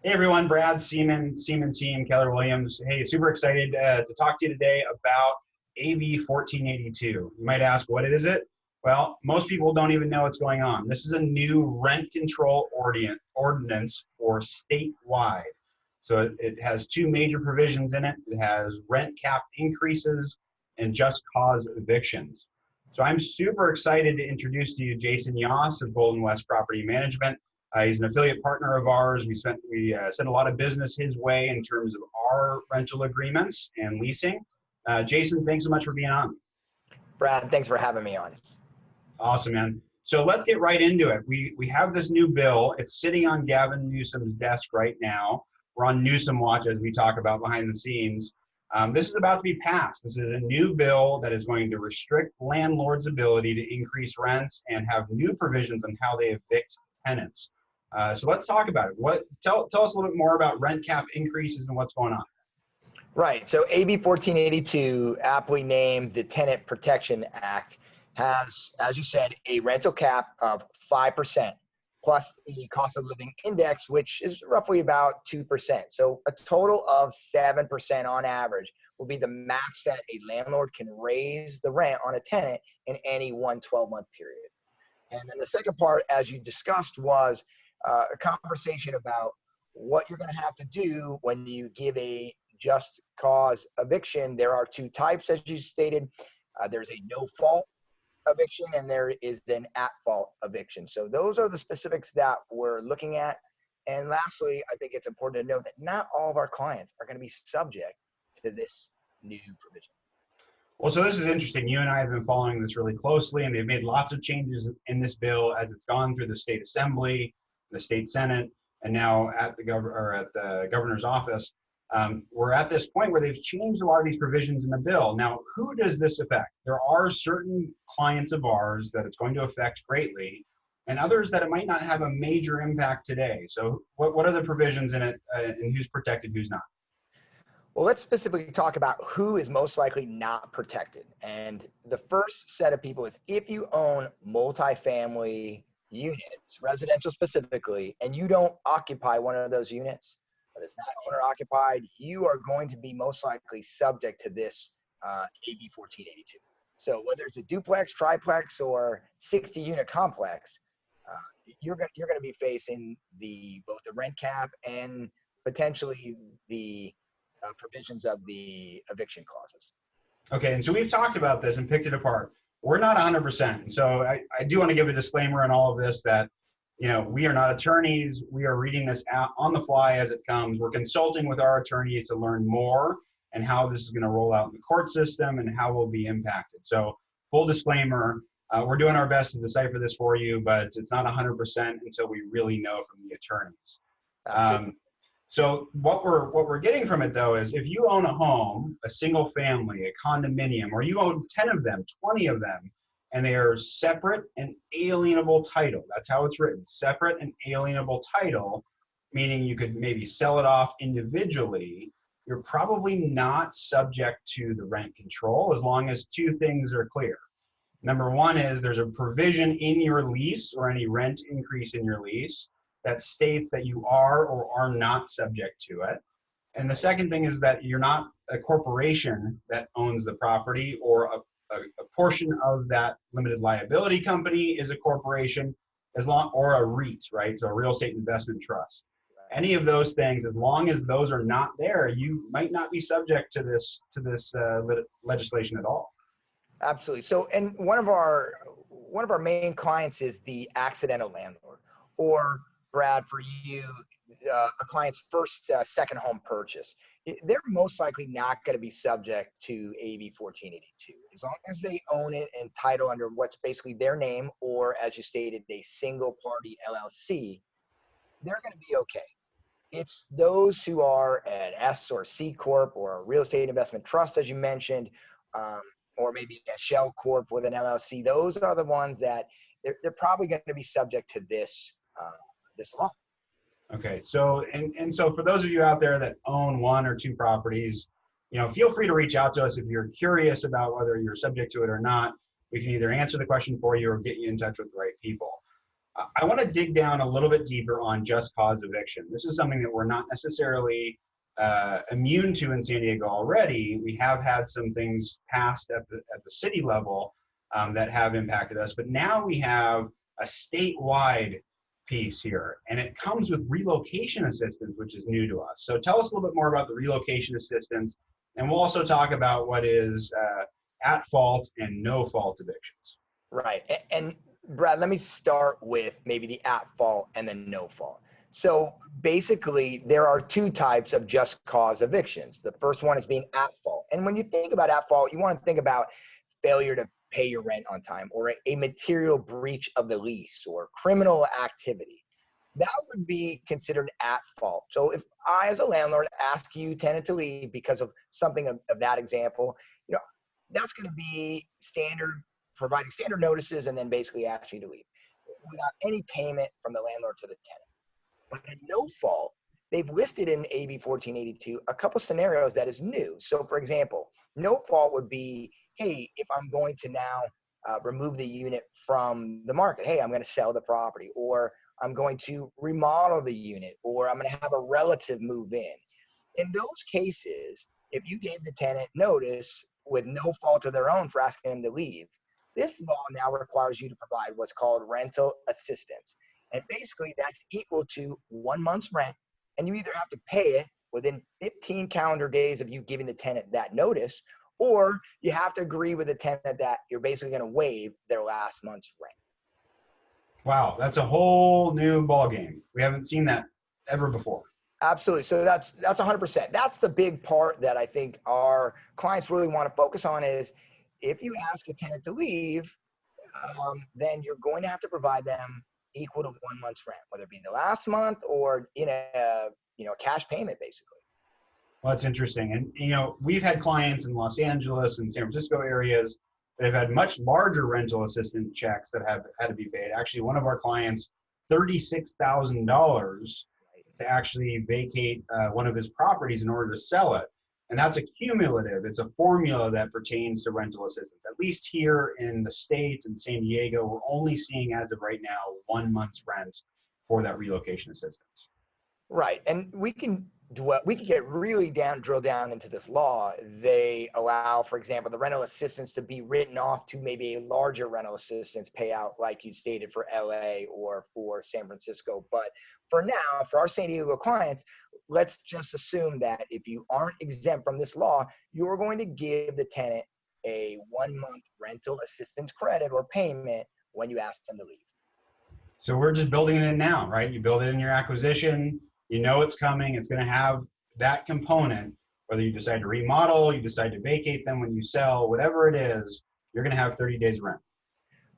Hey everyone, Brad, Seaman team, Keller Williams. Hey, super excited to talk to you today about AB 1482. You might ask, what is it? Well, most people don't even know what's going on. This is a new rent control ordinance for statewide. So it has two major provisions in it. It has rent cap increases and just cause evictions. So I'm super excited to introduce to you Jayson Yoss of GoldenWest Property Management. He's an affiliate partner of ours. We sent a lot of business his way in terms of our rental agreements and leasing. Jayson, thanks so much for being on. Brad, thanks for having me on. Awesome, man. So let's get right into it. We have this new bill. It's sitting on Gavin Newsom's desk right now. We're on Newsom watch as we talk about behind the scenes. This is about to be passed. This is a new bill that is going to restrict landlords' ability to increase rents and have new provisions on how they evict tenants. So let's talk about it. Tell us a little bit more about rent cap increases and what's going on. Right. So AB 1482, aptly named the Tenant Protection Act, has, as you said, a rental cap of 5% plus the cost of living index, which is roughly about 2%. So a total of 7% on average will be the max that a landlord can raise the rent on a tenant in any one 12-month period. And then the second part, as you discussed, was a conversation about what you're going to have to do when you give a just cause eviction. There are two types, as you stated. There's a no-fault eviction and there is an at-fault eviction. So those are the specifics that we're looking at. And lastly, I think it's important to note that not all of our clients are going to be subject to this new provision. Well, so this is interesting. You and I have been following this really closely, and they've made lots of changes in this bill as it's gone through the state assembly, the state senate, and now at the governor's office. We're at this point where they've changed a lot of these provisions in the bill. Now, who does this affect? There are certain clients of ours that it's going to affect greatly, and others that it might not have a major impact today. So what are the provisions in it, and who's protected, who's not? Well, let's specifically talk about who is most likely not protected. And the first set of people is if you own multifamily units, residential specifically, and you don't occupy one of those units, but it's not owner occupied, you are going to be most likely subject to this AB 1482. So whether it's a duplex, triplex, or 60-unit complex, you're going to be facing both the rent cap and potentially the provisions of the eviction clauses. Okay, and so we've talked about this and picked it apart. We're not 100%. And so I do want to give a disclaimer in all of this that, we are not attorneys. We are reading this out on the fly as it comes. We're consulting with our attorneys to learn more and how this is going to roll out in the court system and how we'll be impacted. So full disclaimer, we're doing our best to decipher this for you, but it's not 100% until we really know from the attorneys. So what we're getting from it, though, is if you own a home, a single family, a condominium, or you own 10 of them, 20 of them, and they are separate and alienable title. That's how it's written, separate and alienable title, meaning you could maybe sell it off individually. You're probably not subject to the rent control as long as two things are clear. Number one is there's a provision in your lease or any rent increase in your lease that states that you are or are not subject to it. And the second thing is that you're not a corporation that owns the property, or a portion of that limited liability company is a corporation, or a REIT, right? So a real estate investment trust. Any of those things, as long as those are not there, you might not be subject to this legislation at all. Absolutely. So, and one of our main clients is the accidental landlord, or Brad, for you, a client's first, second home purchase. They're most likely not going to be subject to AB 1482. As long as they own it and title under what's basically their name, or as you stated, a single party LLC, they're going to be okay. It's those who are an S or C Corp or a real estate investment trust, as you mentioned, or maybe a shell corp with an LLC. Those are the ones that they're probably going to be subject to this law. Okay, so and so for those of you out there that own one or two properties, feel free to reach out to us if you're curious about whether you're subject to it or not. We can either answer the question for you or get you in touch with the right people. I want to dig down a little bit deeper on just cause eviction. This is something that we're not necessarily immune to in San Diego already. We have had some things passed at the city level that have impacted us, but now we have a statewide piece here, and it comes with relocation assistance, which is new to us. So tell us a little bit more about the relocation assistance, and we'll also talk about what is at fault and no fault evictions. Right. And Brad, let me start with maybe the at fault and the no fault. So basically, there are two types of just cause evictions. The first one is being at fault. And when you think about at fault, you want to think about failure to pay your rent on time, or a material breach of the lease, or criminal activity. That would be considered at fault. So if I, as a landlord, ask you, tenant, to leave because of something of that example, that's going to be standard, providing standard notices, and then basically ask you to leave without any payment from the landlord to the tenant. But a no fault, they've listed in AB 1482 a couple scenarios that is new. So for example, no fault would be, hey, if I'm going to now remove the unit from the market, hey, I'm going to sell the property, or I'm going to remodel the unit, or I'm going to have a relative move in. In those cases, if you gave the tenant notice with no fault of their own for asking them to leave, this law now requires you to provide what's called rental assistance. And basically that's equal to 1 month's rent. And you either have to pay it within 15 calendar days of you giving the tenant that notice, or you have to agree with the tenant that you're basically going to waive their last month's rent. Wow, that's a whole new ballgame. We haven't seen that ever before. Absolutely. So that's 100%. That's the big part that I think our clients really want to focus on is if you ask a tenant to leave, then you're going to have to provide them equal to 1 month's rent, whether it be the last month or in a cash payment, basically. Well, that's interesting. And, we've had clients in Los Angeles and San Francisco areas that have had much larger rental assistance checks that have had to be paid. Actually, one of our clients, $36,000 to actually vacate one of his properties in order to sell it. And that's a cumulative. It's a formula that pertains to rental assistance. At least here in the state in San Diego, we're only seeing, as of right now, 1 month's rent for that relocation assistance. Right. And we can get really drill down into this law. They allow, for example, the rental assistance to be written off to maybe a larger rental assistance payout, like you stated, for LA or for San Francisco. But for now, for our San Diego clients, let's just assume that if you aren't exempt from this law, you're going to give the tenant a 1 month rental assistance credit or payment when you ask them to leave. So we're just building it in now, right? You build it in your acquisition. You know it's coming. It's going to have that component, whether you decide to remodel, you decide to vacate them when you sell, whatever it is, you're going to have 30 days rent.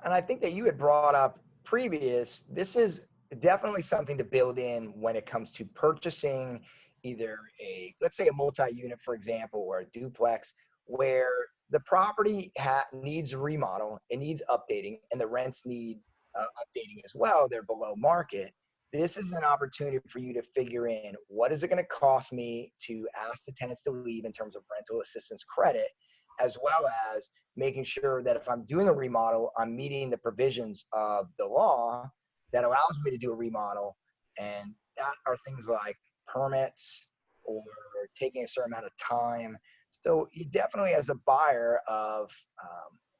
And I think that you had brought up previous, this is definitely something to build in when it comes to purchasing either let's say a multi-unit, for example, or a duplex, where the property needs a remodel, it needs updating, and the rents need updating as well. They're below market. This is an opportunity for you to figure in what is it going to cost me to ask the tenants to leave in terms of rental assistance credit, as well as making sure that if I'm doing a remodel, I'm meeting the provisions of the law that allows me to do a remodel. And that are things like permits or taking a certain amount of time. So you definitely, as a buyer of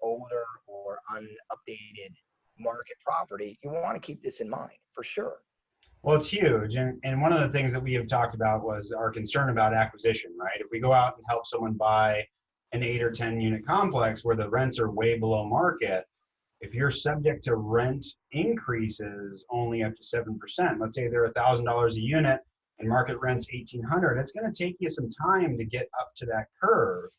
older or unupdated market property, you want to keep this in mind for sure. Well, it's huge. And one of the things that we have talked about was our concern about acquisition, right? If we go out and help someone buy an 8 or 10 unit complex where the rents are way below market, if you're subject to rent increases only up to 7%, let's say they're $1,000 a unit and market rent's $1,800, it's going to take you some time to get up to that curve.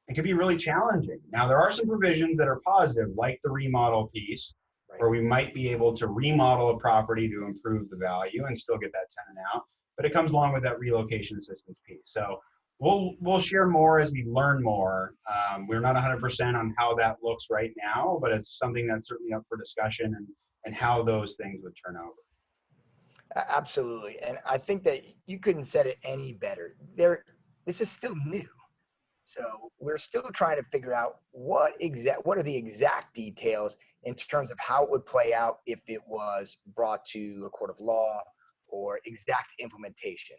It could be really challenging. Now, there are some provisions that are positive, like the remodel piece, where we might be able to remodel a property to improve the value and still get that tenant out. But it comes along with that relocation assistance piece. So we'll share more as we learn more. We're not 100% on how that looks right now, but it's something that's certainly up for discussion and how those things would turn over. Absolutely. And I think that you couldn't said it any better. This is still new. So we're still trying to figure out what are the exact details in terms of how it would play out if it was brought to a court of law or exact implementation.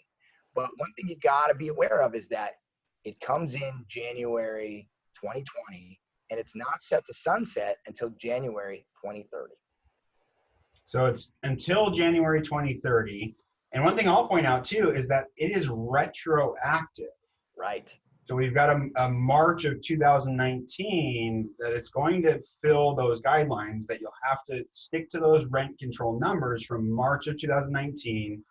But one thing you got to be aware of is that it comes in January 2020, and it's not set to sunset until January 2030. So it's until January 2030. And one thing I'll point out too is that it is retroactive. Right. So we've got a March of 2019 that it's going to fill those guidelines that you'll have to stick to those rent control numbers from March of 2019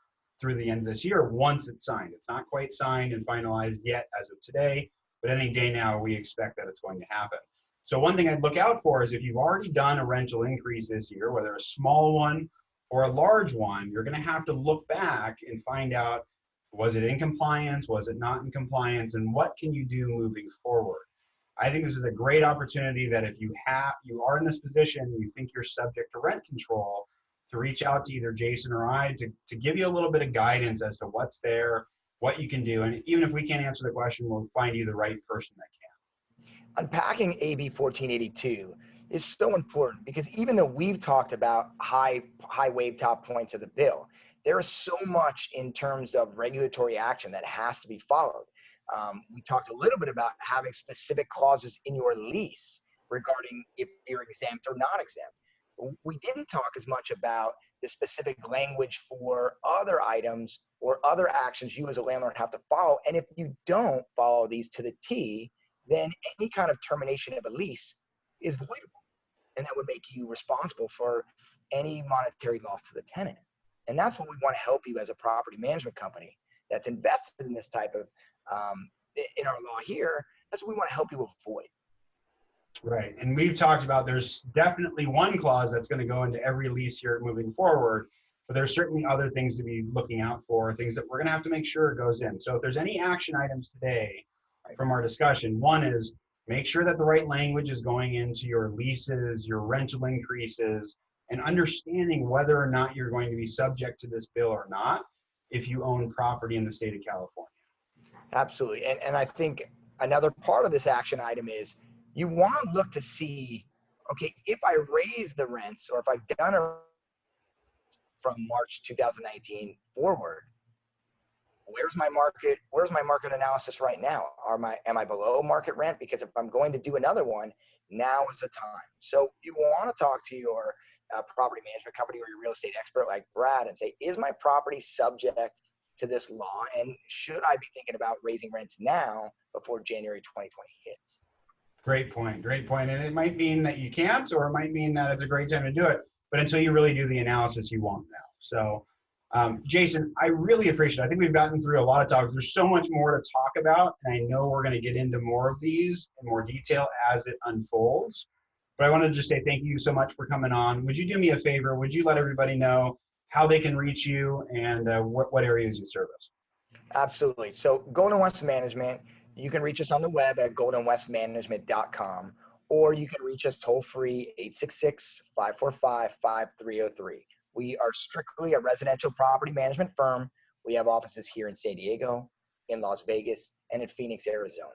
through the end of this year once it's signed. It's not quite signed and finalized yet as of today, but any day now we expect that it's going to happen. So one thing I'd look out for is if you've already done a rental increase this year, whether a small one or a large one, you're going to have to look back and find out, was it in compliance? Was it not in compliance? And what can you do moving forward? I think this is a great opportunity that if you are in this position and you think you're subject to rent control, to reach out to either Jayson or I to give you a little bit of guidance as to what's there, what you can do. And even if we can't answer the question, we'll find you the right person that can. Unpacking AB 1482 is so important because even though we've talked about high wave top points of the bill, there is so much in terms of regulatory action that has to be followed. We talked a little bit about having specific clauses in your lease regarding if you're exempt or not exempt. We didn't talk as much about the specific language for other items or other actions you as a landlord have to follow. And if you don't follow these to the T, then any kind of termination of a lease is voidable. And that would make you responsible for any monetary loss to the tenant. And that's what we want to help you as a property management company that's invested in this type of, in our law here. That's what we want to help you avoid. Right. And we've talked about there's definitely one clause that's going to go into every lease here moving forward, but there's certainly other things to be looking out for, things that we're going to have to make sure it goes in. So if there's any action items today from our discussion, one is make sure that the right language is going into your leases, your rental increases, and understanding whether or not you're going to be subject to this bill or not if you own property in the state of California. Absolutely. And I think another part of this action item is you want to look to see, okay, if I raise the rents or if I've done it from March 2019 forward, where's my market analysis right now? Am I below market rent? Because if I'm going to do another one, now is the time. So you want to talk to your property management company or your real estate expert like Brad and say, is my property subject to this law? And should I be thinking about raising rents now before January 2020 hits? Great point. Great point. And it might mean that you can't, or it might mean that it's a great time to do it. But until you really do the analysis, you won't know. So Jayson, I really appreciate it. I think we've gotten through a lot of talks. There's so much more to talk about, and I know we're going to get into more of these in more detail as it unfolds. But I wanted to just say thank you so much for coming on. Would you do me a favor? Would you let everybody know how they can reach you and what areas you service? Absolutely. So GoldenWest Management, you can reach us on the web at goldenwestmanagement.com, or you can reach us toll free 866-545-5303. We are strictly a residential property management firm. We have offices here in San Diego, in Las Vegas, and in Phoenix, Arizona.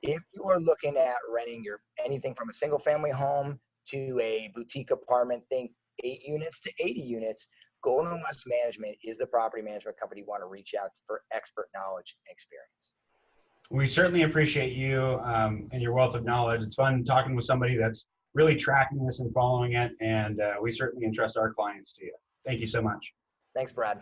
If you are looking at renting anything from a single family home to a boutique apartment, think 8 units to 80 units, GoldenWest Management is the property management company you want to reach out to for expert knowledge and experience. We certainly appreciate you and your wealth of knowledge. It's fun talking with somebody that's really tracking this and following it, and we certainly entrust our clients to you. Thank you so much. Thanks, Brad.